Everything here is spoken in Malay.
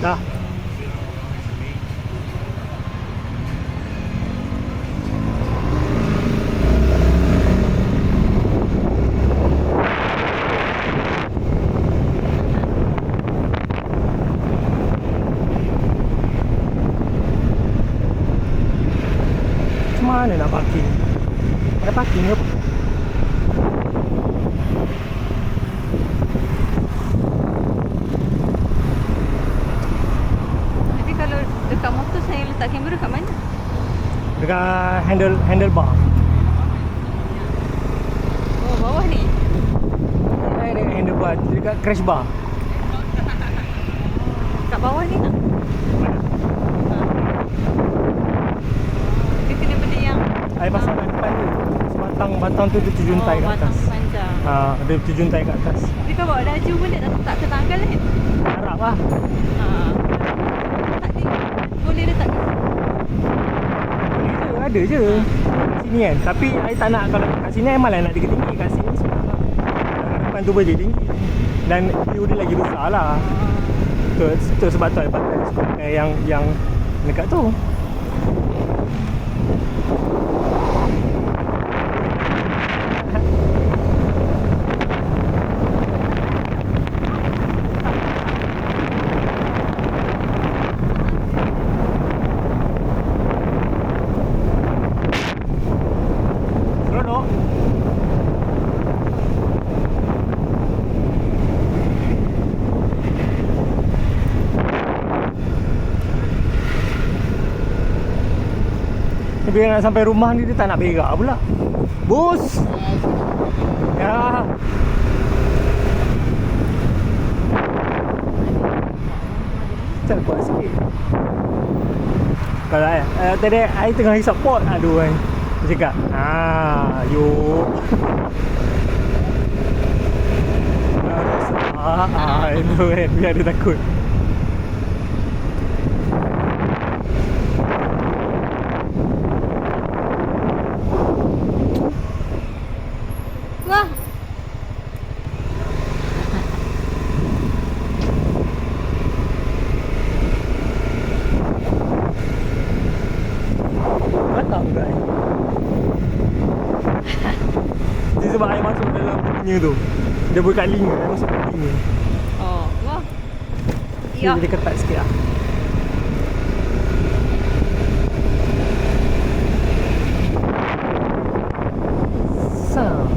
Dah. Macam mana nak parking? Ada parking ke apa? Tapi kalau dekat motor saya letak kamera kat mana? Dekat handlebar. Oh, bawah ni. Dekat handlebar, dekat crash bar. Kat bawah ni tak? Dia kena benda yang Air pasang kat depan tu. Batang tu dia terjuntai kat batang atas. panjang. Dia terjuntai kat atas. Tapi kau bawa laju pun dia tak ke tanggal kan? Harap lah. Tak ni. Boleh letak kat Boleh je, ada je. Sini kan. Tapi I tak nak, kalau kat sini I malah nak tinggi-tinggi. Kat sini sebab depan tu boleh tinggi. Dan view dia lagi besar lah. Tu sebab tu I pakai yang dekat tu. Seronok. Bila nak sampai rumah ni dia tak nak berak pula. Bos. Ya. Macam kuat sikit. Kalau tadi I tengah hisap pot. Aduh kan. Dia cakap, yuk. Itu kan. Biar dia takut. Wah. Matang kan. Dia sebab air masuk dalam punya tu. Dia buka telinga, air masuk dalam telinga. Oh, wah. Dia jadi ketat sikit lah. Sam.